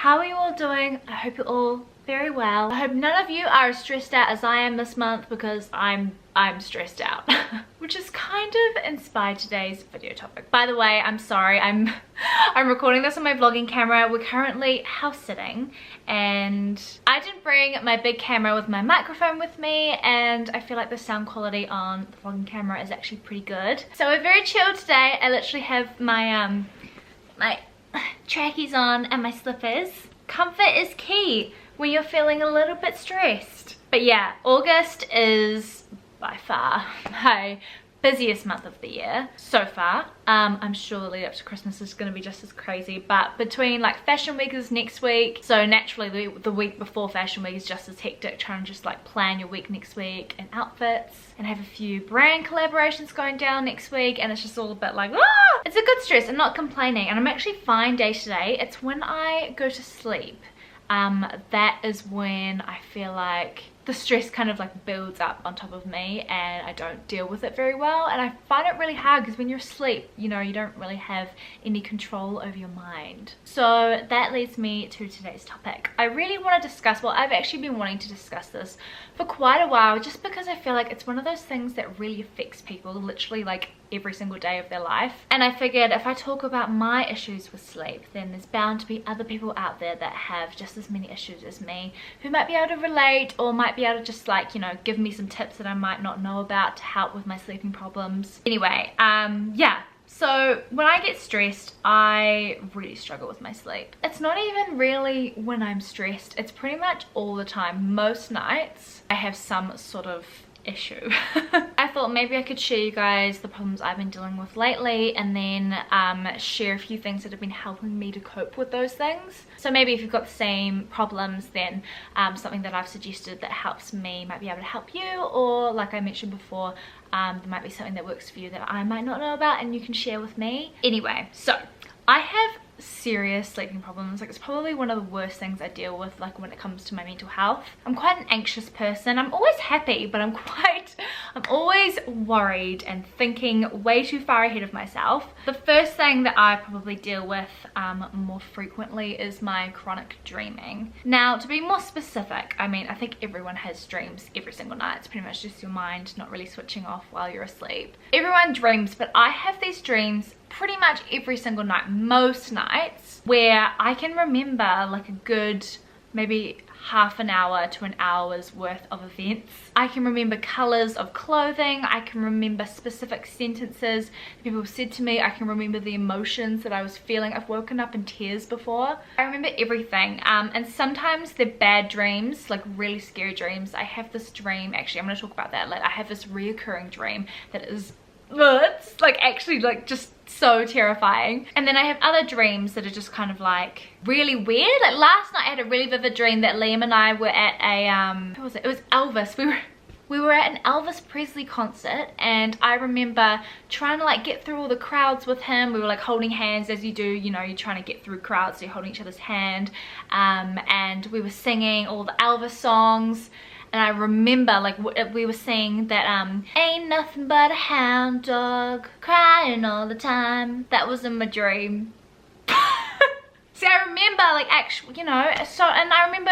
How are you all doing? I hope you're all very well. I hope none of you are as stressed out as I am this month, because I'm stressed out. Which is kind of inspired today's video topic. By the way, I'm sorry, I'm recording this on my vlogging camera. We're currently house sitting and I didn't bring my big camera with my microphone with me, and I feel like the sound quality on the vlogging camera is actually pretty good. So we're very chill today. I literally have my my trackies on and my slippers. Comfort is key when you're feeling a little bit stressed. But yeah, August is by far my busiest month of the year so far. I'm sure the lead up to Christmas is going to be just as crazy, but between like fashion week is next week, so naturally the week before fashion week is just as hectic, trying to just like plan your week next week and outfits, and have a few brand collaborations going down next week, and it's just all a bit like, ah! It's a good stress. I'm not complaining, and I'm actually fine day to day. It's when I go to sleep that is when I feel like the stress kind of like builds up on top of me and I don't deal with it very well, and I find it really hard because when you're asleep, you know, you don't really have any control over your mind. So that leads me to today's topic. I really want to discuss, well, I've actually been wanting to discuss this for quite a while, just because I feel like it's one of those things that really affects people literally like every single day of their life. And I figured if I talk about my issues with sleep, then there's bound to be other people out there that have just as many issues as me, who might be able to relate or might be able to just like, you know, give me some tips that I might not know about to help with my sleeping problems. Anyway, yeah. So when I get stressed, I really struggle with my sleep. It's not even really when I'm stressed, it's pretty much all the time. Most nights I have some sort of issue. I thought maybe I could share you guys the problems I've been dealing with lately, and then share a few things that have been helping me to cope with those things. So maybe if you've got the same problems, then something that I've suggested that helps me might be able to help you, or like I mentioned before, there might be something that works for you that I might not know about and you can share with me. Anyway, so I have serious sleeping problems. Like, it's probably one of the worst things I deal with, like when it comes to my mental health. I'm quite an anxious person. I'm always happy, but I'm always worried and thinking way too far ahead of myself. The first thing that I probably deal with more frequently is my chronic dreaming. Now, to be more specific, I mean, I think everyone has dreams every single night. It's pretty much just your mind not really switching off while you're asleep. Everyone dreams, but I have these dreams pretty much every single night, most nights, where I can remember like a good maybe half an hour to an hour's worth of events. I can remember colors of clothing, I can remember specific sentences that people said to me, I can remember the emotions that I was feeling. I've woken up in tears before. I remember everything, and sometimes they're bad dreams, like really scary dreams. I have this dream, actually I'm going to talk about that later. I have this reoccurring dream that is, it's like actually like just so terrifying. And then I have other dreams that are just kind of like really weird. Like last night I had a really vivid dream that Liam and I were at a who was it? It was Elvis. We were at an Elvis Presley concert, and I remember trying to like get through all the crowds with him. We were like holding hands, as you do, you know, you're trying to get through crowds, so you're holding each other's hand, and we were singing all the Elvis songs. And I remember like we were saying that ain't nothing but a hound dog crying all the time. That was in my dream. See, I remember like actually, you know, so, and I remember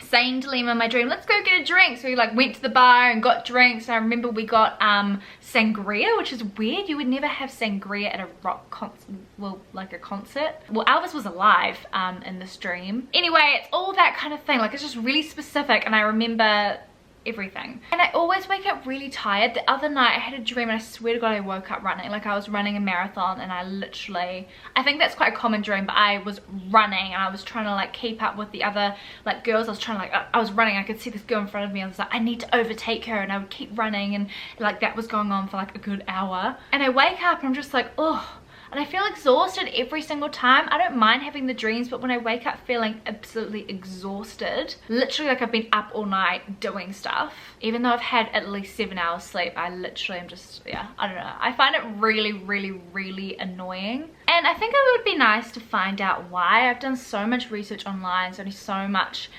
saying to Liam in my dream, let's go get a drink. So we like went to the bar and got drinks. And I remember we got sangria, which is weird. You would never have sangria at a rock concert, well, like a concert. Well, Elvis was alive in this dream. Anyway, it's all that kind of thing. Like, it's just really specific, and I remember everything. And I always wake up really tired. The other night I had a dream, and I swear to God I woke up running. Like, I was running a marathon, and I literally, I think that's quite a common dream, but I was running and I was trying to like keep up with the other like girls. I was trying to like, I was running, I could see this girl in front of me. I was like, I need to overtake her, and I would keep running, and like that was going on for like a good hour. And I wake up and I'm just like, oh. And I feel exhausted every single time. I don't mind having the dreams, but when I wake up feeling absolutely exhausted, literally like I've been up all night doing stuff, even though I've had at least 7 hours sleep, I literally am just, yeah, I don't know. I find it really, really, really annoying. And I think it would be nice to find out why. I've done so much research online, there's only so much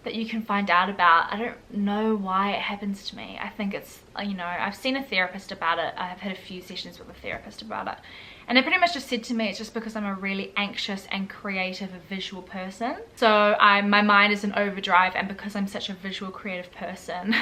that you can find out about. I don't know why it happens to me. I think it's, you know, I've seen a therapist about it. I've had a few sessions with a therapist about it. And they pretty much just said to me it's just because I'm a really anxious and creative visual person. So my mind is in overdrive, and because I'm such a visual creative person,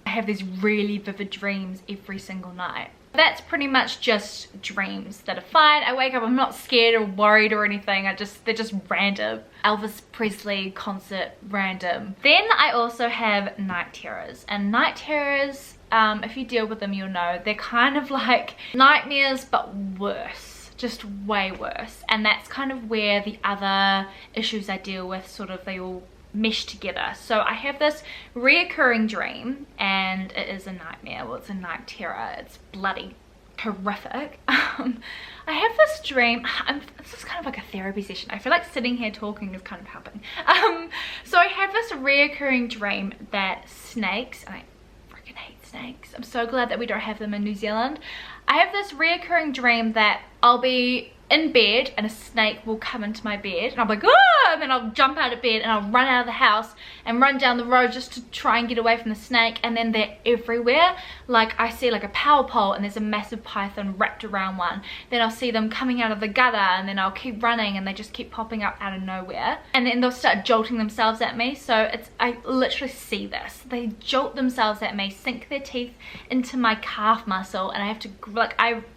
I have these really vivid dreams every single night. That's pretty much just dreams that are fine. I wake up, I'm not scared or worried or anything. They're just random. Elvis Presley concert random. Then I also have night terrors, and night terrors, if you deal with them, you'll know they're kind of like nightmares but worse, just way worse. And that's kind of where the other issues I deal with sort of, they all mesh together. So I have this reoccurring dream, and it is a nightmare. Well, it's a night terror. It's bloody horrific. I have this dream. This is kind of like a therapy session. I feel like sitting here talking is kind of helping. So I have this reoccurring dream that snakes, and I freaking hate snakes. I'm so glad that we don't have them in New Zealand. I have this reoccurring dream that I'll be in bed and a snake will come into my bed, and I'll be like, ah! And then I'll jump out of bed and I'll run out of the house and run down the road just to try and get away from the snake. And then they're everywhere. Like, I see like a power pole and there's a massive python wrapped around one. Then I'll see them coming out of the gutter, and then I'll keep running and they just keep popping up out of nowhere. And then they'll start jolting themselves at me. So I literally see this. They jolt themselves at me, sink their teeth into my calf muscle, and I have to,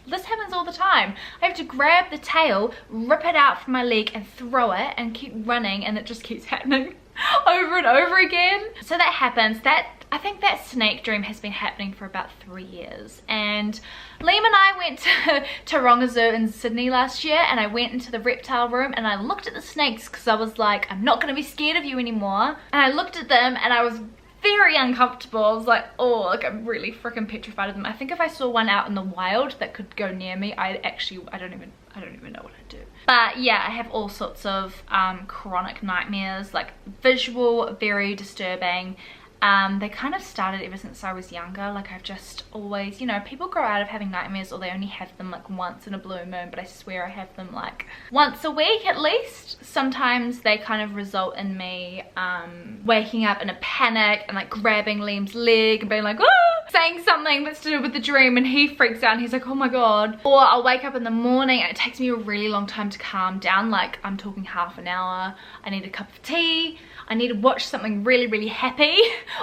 this happens all the time. I have to grab the tail, rip it out from my leg and throw it, and keep running, and it just keeps happening over and over again. So that happens. I think that snake dream has been happening for about 3 years. And Liam and I went to Taronga Zoo in Sydney last year, and I went into the reptile room and I looked at the snakes because I was like, I'm not going to be scared of you anymore. And I looked at them and I was very uncomfortable. I was like, oh, like I'm really freaking petrified of them. I think if I saw one out in the wild that could go near me, I don't even know what I'd do. But yeah, I have all sorts of chronic nightmares, like visual, very disturbing. They kind of started ever since I was younger. Like, I've just always, you know, people grow out of having nightmares, or they only have them like once in a blue moon, but I swear I have them like once a week at least. Sometimes they kind of result in me waking up in a panic and like grabbing Liam's leg and being like, ah! Saying something that's to do with the dream, and he freaks out and he's like, oh my god. Or I'll wake up in the morning and it takes me a really long time to calm down. Like, I'm talking half an hour. I need a cup of tea. I need to watch something really, really happy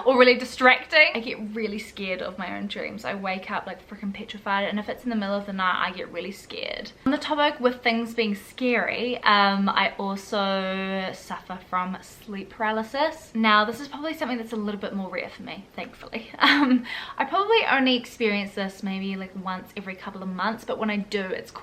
or really distracting. I get really scared of my own dreams. I wake up like freaking petrified, and if it's in the middle of the night, I get really scared. On the topic with things being scary, I also suffer from sleep paralysis. Now, this is probably something that's a little bit more rare for me, thankfully. I probably only experience this maybe like once every couple of months, but when I do, it's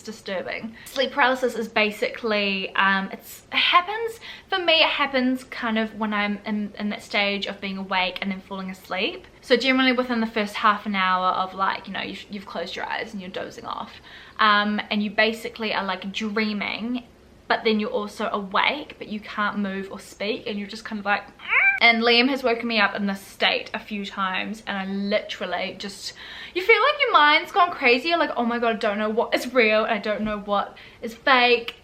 disturbing. Sleep paralysis is basically, it happens kind of when I'm in that stage of being awake and then falling asleep. So generally within the first half an hour of, like, you know, you've closed your eyes and you're dozing off, and you basically are like dreaming, but then you're also awake, but you can't move or speak, and you're just kind of like, and Liam has woken me up in this state a few times, and I literally just, you feel like your mind's gone crazy. You're like, oh my god, I don't know what is real, I don't know what is fake.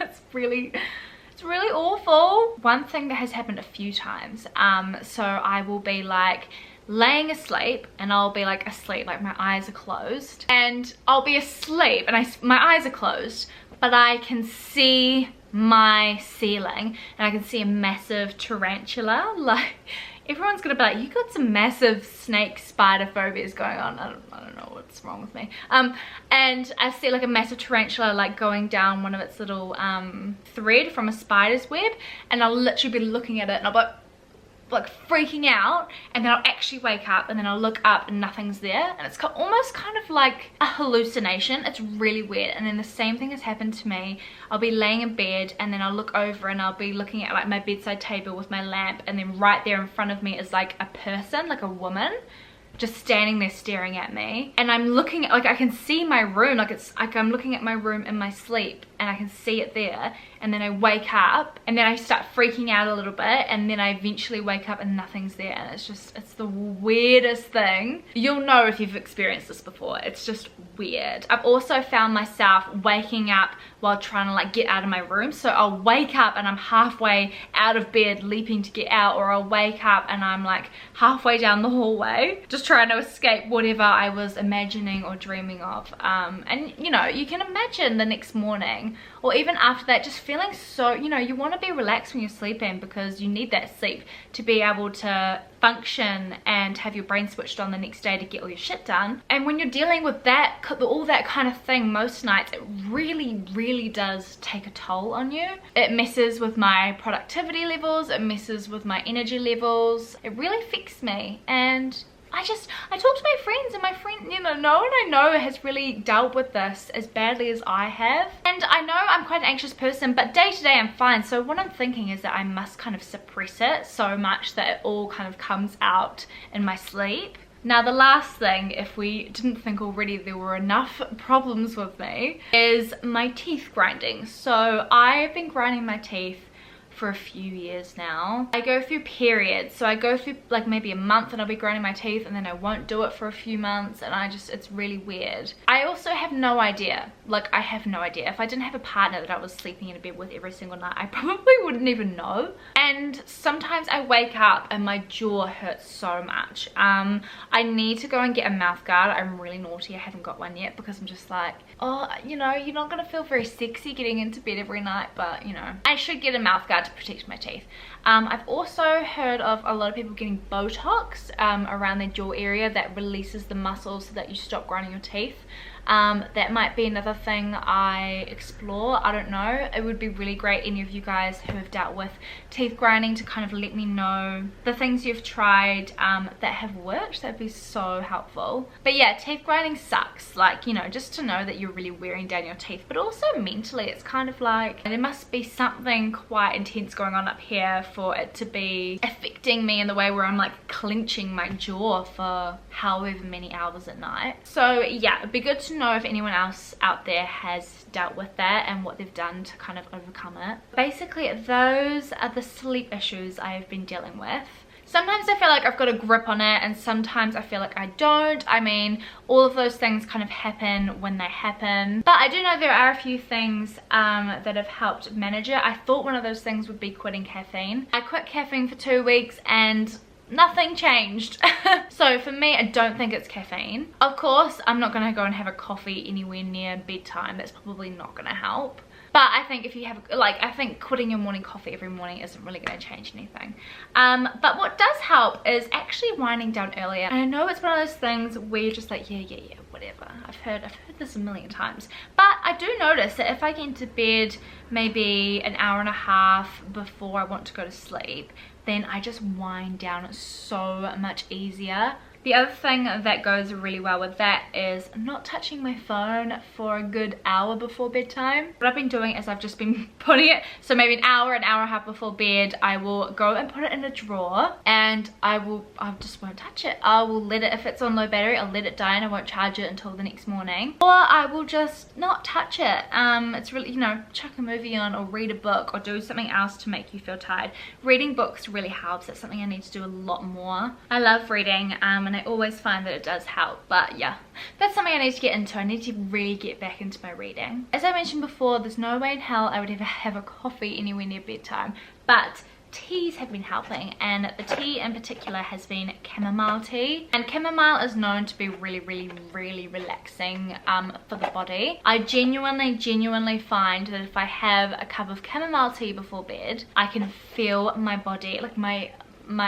It's really awful. One thing that has happened a few times, so I will be like laying asleep, and I'll be like asleep, like my eyes are closed, and I'll be asleep and my eyes are closed, but I can see my ceiling, and I can see a massive tarantula. Like, everyone's gonna be like, you got some massive snake spider phobias going on. I don't know what's wrong with me. And I see like a massive tarantula like going down one of its little thread from a spider's web, and I'll literally be looking at it and I'll be like freaking out, and then I'll actually wake up, and then I'll look up and nothing's there, and it's almost kind of like a hallucination. It's really weird. And then the same thing has happened to me. I'll be laying in bed, and then I'll look over and I'll be looking at like my bedside table with my lamp, and then right there in front of me is like a person, like a woman, just standing there staring at me. And I'm looking at, like, I can see my room, like it's like I'm looking at my room in my sleep, and I can see it there. And then I wake up, and then I start freaking out a little bit, and then I eventually wake up and nothing's there. And it's the weirdest thing. You'll know if you've experienced this before. It's just weird. I've also found myself waking up while trying to like get out of my room. So I'll wake up and I'm halfway out of bed leaping to get out, or I'll wake up and I'm like halfway down the hallway just trying to escape whatever I was imagining or dreaming of. And you know, you can imagine the next morning or even after that just feeling so, you know, you want to be relaxed when you're sleeping because you need that sleep to be able to function and have your brain switched on the next day to get all your shit done. And when you're dealing with that, all that kind of thing most nights, it really does take a toll on you. It messes with my productivity levels, it messes with my energy levels, it really affects me. And I talk to my friends, and my friend, you know, no one I know has really dealt with this as badly as I have. And I know I'm quite an anxious person, but day to day I'm fine. So what I'm thinking is that I must kind of suppress it so much that it all kind of comes out in my sleep. Now the last thing, if we didn't think already there were enough problems with me, is my teeth grinding. So I've been grinding my teeth for a few years now. I go through periods, so I go through like maybe a month and I'll be grinding my teeth, and then I won't do it for a few months, and it's really weird. I also have no idea, like I have no idea. If I didn't have a partner that I was sleeping in a bed with every single night, I probably wouldn't even know. And sometimes I wake up and my jaw hurts so much. I need to go and get a mouth guard. I'm really naughty, I haven't got one yet because I'm just like, oh, you know, you're not gonna feel very sexy getting into bed every night, but you know, I should get a mouth guard to protect my teeth. I've also heard of a lot of people getting Botox around their jaw area that releases the muscles so that you stop grinding your teeth. That might be another thing I explore. I don't know. It would be really great, any of you guys who have dealt with teeth grinding, to kind of let me know the things you've tried that have worked. That'd be so helpful. But yeah, teeth grinding sucks. Like, you know, just to know that you're really wearing down your teeth, but also mentally it's kind of like there must be something quite intense going on up here for it to be affecting me in the way where I'm like clenching my jaw for however many hours at night. So yeah, it'd be good to know if anyone else out there has dealt with that and what they've done to kind of overcome it. Basically, those are the sleep issues I have been dealing with. Sometimes I feel like I've got a grip on it, and sometimes I feel like I don't. I mean, all of those things kind of happen when they happen. But I do know there are a few things that have helped manage it. I thought one of those things would be quitting caffeine. I quit caffeine for 2 weeks and nothing changed. So for me, I don't think it's caffeine. Of course, I'm not gonna go and have a coffee anywhere near bedtime. That's probably not gonna help. But I think if you have, like, I think quitting your morning coffee every morning isn't really going to change anything. But what does help is actually winding down earlier. And I know it's one of those things where you're just like, yeah, whatever. I've heard this a million times. But I do notice that if I get into bed maybe an hour and a half before I want to go to sleep, then I just wind down so much easier. The other thing that goes really well with that is not touching my phone for a good hour before bedtime. What I've been doing is I've just been putting it, so maybe an hour and a half before bed, I will go and put it in a drawer, and I just won't touch it. I will let it, if it's on low battery, I'll let it die and I won't charge it until the next morning. Or I will just not touch it. It's really, you know, chuck a movie on or read a book or do something else to make you feel tired. Reading books really helps. That's something I need to do a lot more. I love reading, and I always find that it does help. But yeah, that's something I need to get into. I need to really get back into my reading. As I mentioned before, there's no way in hell I would ever have a coffee anywhere near bedtime, but teas have been helping, and the tea in particular has been chamomile tea. And chamomile is known to be really relaxing for the body. I genuinely find that if I have a cup of chamomile tea before bed, I can feel my body, like my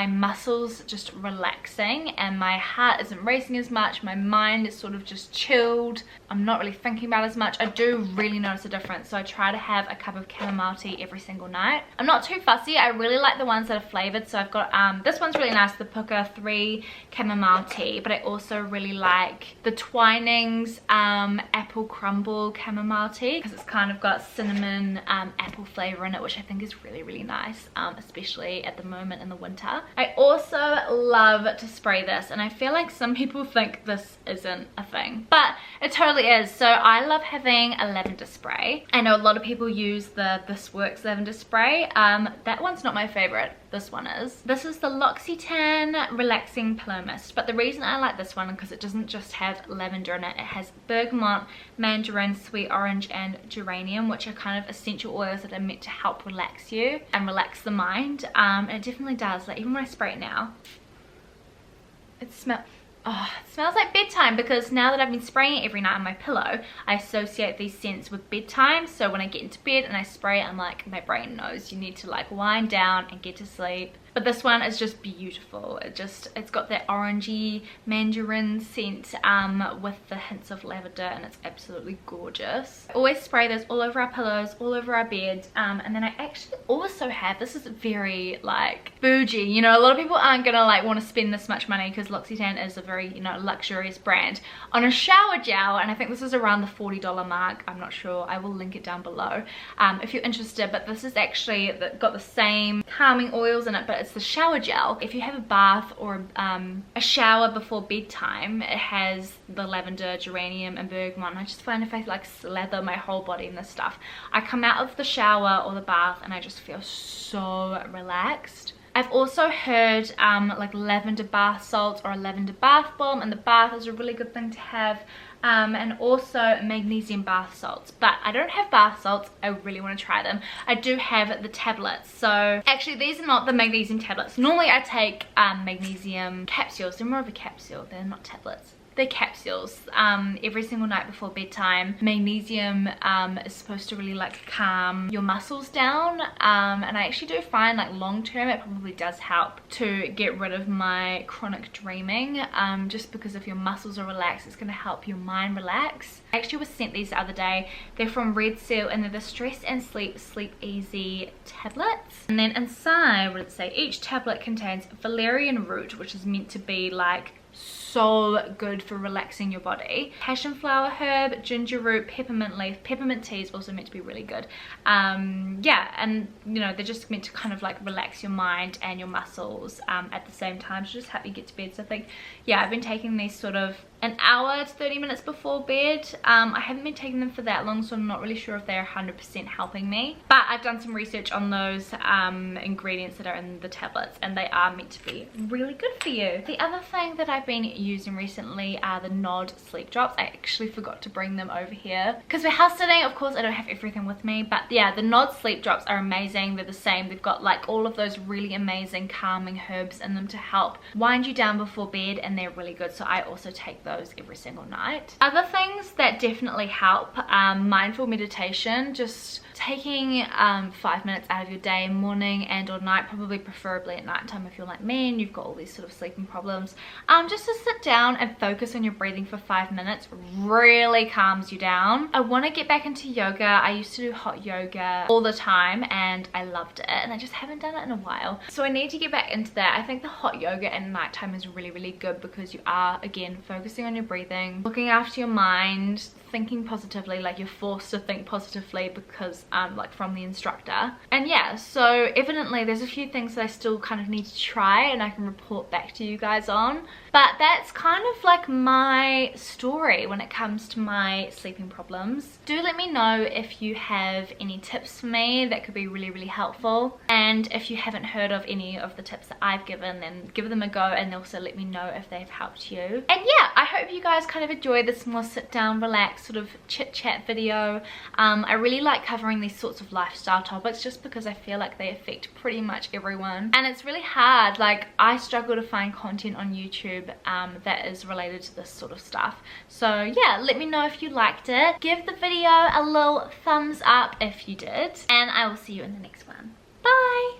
muscles just relaxing, and my heart isn't racing as much, my mind is sort of just chilled, I'm not really thinking about as much. I do really notice a difference, so I try to have a cup of chamomile tea every single night. I'm not too fussy. I really like the ones that are flavored, so I've got this one's really nice, the Puka 3 chamomile tea, but I also really like the Twinings apple crumble chamomile tea, because it's kind of got cinnamon apple flavor in it, which I think is really nice, especially at the moment in the winter. I also love to spray this, and I feel like some people think this isn't a thing, but it totally is. So I love having a lavender spray. I know a lot of people use the This Works lavender spray. That one's not my favorite. This one is. This is the L'Occitane Relaxing Pillow Mist, but the reason I like this one is because it doesn't just have lavender in it. It has bergamot, mandarin, sweet orange, and geranium, which are kind of essential oils that are meant to help relax you and relax the mind. And it definitely does. Like, even when I spray it now, it smells, Oh, it smells like bedtime, because now that I've been spraying it every night on my pillow, I associate these scents with bedtime. So when I get into bed and I spray it, I'm like, my brain knows you need to like wind down and get to sleep. But this one is just beautiful. It's got that orangey mandarin scent with the hints of lavender, and it's absolutely gorgeous. I always spray this all over our pillows, all over our bed, and then I actually also have, this is very like bougie, you know, a lot of people aren't gonna like want to spend this much money because L'Occitane is a very, you know, luxurious brand, on a shower gel, and I think this is around the $40 mark. I'm not sure, I will link it down below if you're interested. But this is actually got the same calming oils in it, but it's the shower gel. If you have a bath or a shower before bedtime, it has the lavender, geranium and bergamot. I just find if I like slather my whole body in this stuff, I come out of the shower or the bath and I just feel so relaxed. I've also heard like lavender bath salts or a lavender bath bomb in the bath is a really good thing to have. And also magnesium bath salts, but I don't have bath salts. I really want to try them. I do have the tablets. So actually these are not the magnesium tablets. Normally I take magnesium capsules. They're more of a capsule, they're not tablets. They're capsules every single night before bedtime. Magnesium is supposed to really like calm your muscles down, and I actually do find like long term it probably does help to get rid of my chronic dreaming, just because if your muscles are relaxed, it's going to help your mind relax. I actually was sent these the other day. They're from Red Seal, and they're the Stress and Sleep Easy tablets. And then inside, what did it say? Each tablet contains valerian root, which is meant to be like so good for relaxing your body. Passion flower herb, ginger root, peppermint leaf. Peppermint tea is also meant to be really good. Yeah, and you know, they're just meant to kind of like relax your mind and your muscles at the same time, to just help you get to bed. So I think, yeah, I've been taking these sort of an hour to 30 minutes before bed. I haven't been taking them for that long, so I'm not really sure if they're 100% helping me, but I've done some research on those ingredients that are in the tablets, and they are meant to be really good for you. The other thing that I've been using recently are the Nod sleep drops. I actually forgot to bring them over here because we're house sitting. Of course I don't have everything with me, but yeah, the Nod sleep drops are amazing. They're the same. They've got like all of those really amazing calming herbs in them to help wind you down before bed, and they're really good. So I also take those every single night. Other things that definitely help, mindful meditation, just taking 5 minutes out of your day, morning and or night, probably preferably at night time if you're like me and you've got all these sort of sleeping problems, just to sit down and focus on your breathing for 5 minutes really calms you down. I want to get back into yoga. I used to do hot yoga all the time and I loved it, and I just haven't done it in a while, so I need to get back into that. I think the hot yoga at nighttime is really good because you are again focusing on your breathing, looking after your mind, thinking positively, like you're forced to think positively because like from the instructor. And yeah, so evidently there's a few things that I still kind of need to try and I can report back to you guys on, but that's kind of like my story when it comes to my sleeping problems. Do let me know if you have any tips for me that could be really helpful, and if you haven't heard of any of the tips that I've given, then give them a go and also let me know if they've helped you. And yeah, I hope you guys kind of enjoy this more sit down, relax sort of chit chat video. I really like covering these sorts of lifestyle topics just because I feel like they affect pretty much everyone, and it's really hard. Like I struggle to find content on YouTube that is related to this sort of stuff. So yeah, let me know if you liked it. Give the video a little thumbs up if you did, and I will see you in the next one. Bye.